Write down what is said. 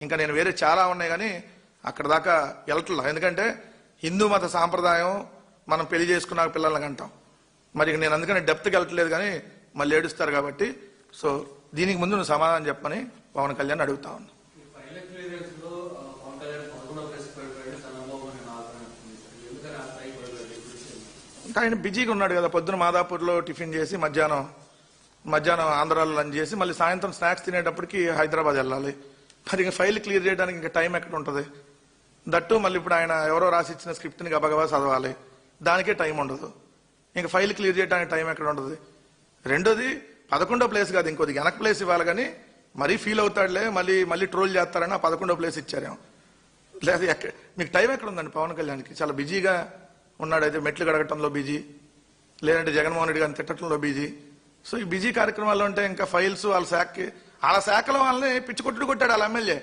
ఇంకా నేను వేరే చాలా ఉన్నాయి కానీ అక్కడ దాకా వెళ్ళట్లా. ఎందుకంటే హిందూ మత సాంప్రదాయం మనం పెళ్లి చేసుకున్న పిల్లల్ని అంటాం. మరి నేను అందుకని డెప్త్కి వెళ్ళట్లేదు కానీ మళ్ళీ ఏడుస్తారు కాబట్టి. సో దీనికి ముందు నువ్వు సమాధానం చెప్పని పవన్ కళ్యాణ్ అడుగుతా ఉన్నా. ఇంకా ఆయన బిజీగా ఉన్నాడు కదా. పొద్దున మాదాపూర్లో టిఫిన్ చేసి మధ్యాహ్నం ఆంధ్రాలో లంచ్ చేసి మళ్ళీ సాయంత్రం స్నాక్స్ తినేటప్పటికి హైదరాబాద్ వెళ్ళాలి. మరి ఇంకా ఫైల్ క్లియర్ చేయడానికి ఇంకా టైం ఎక్కడ ఉంటుంది? దట్టు మళ్ళీ ఇప్పుడు ఆయన ఎవరో రాసిచ్చిన స్క్రిప్ట్ని గబగబా చదవాలి, దానికే టైం ఉండదు. ఇంకా ఫైల్ క్లియర్ చేయడానికి టైం ఎక్కడ ఉంటుంది? రెండోది 11వ ప్లేస్ కాదు, ఇంకోది వెనక ప్లేస్ ఇవ్వాలి. కానీ మరీ ఫీల్ అవుతాడులే, మళ్ళీ ట్రోల్ చేస్తారని ఆ 11వ ప్లేస్ ఇచ్చారేమో. లేదా మీకు టైం ఎక్కడ ఉందండి? పవన్ కళ్యాణ్కి చాలా బిజీగా ఉన్నాడు. అయితే మెట్లు గడగటంలో బిజీ, లేదంటే జగన్మోహన్ రెడ్డి గారిని తిట్టడంలో బిజీ. సో ఈ బిజీ కార్యక్రమాల్లో ఉంటే ఇంకా ఫైల్స్ వాళ్ళ శాఖలో వాళ్ళని పిచ్చి కొట్టుడు కొట్టాడు వాళ్ళ ఎమ్మెల్యే.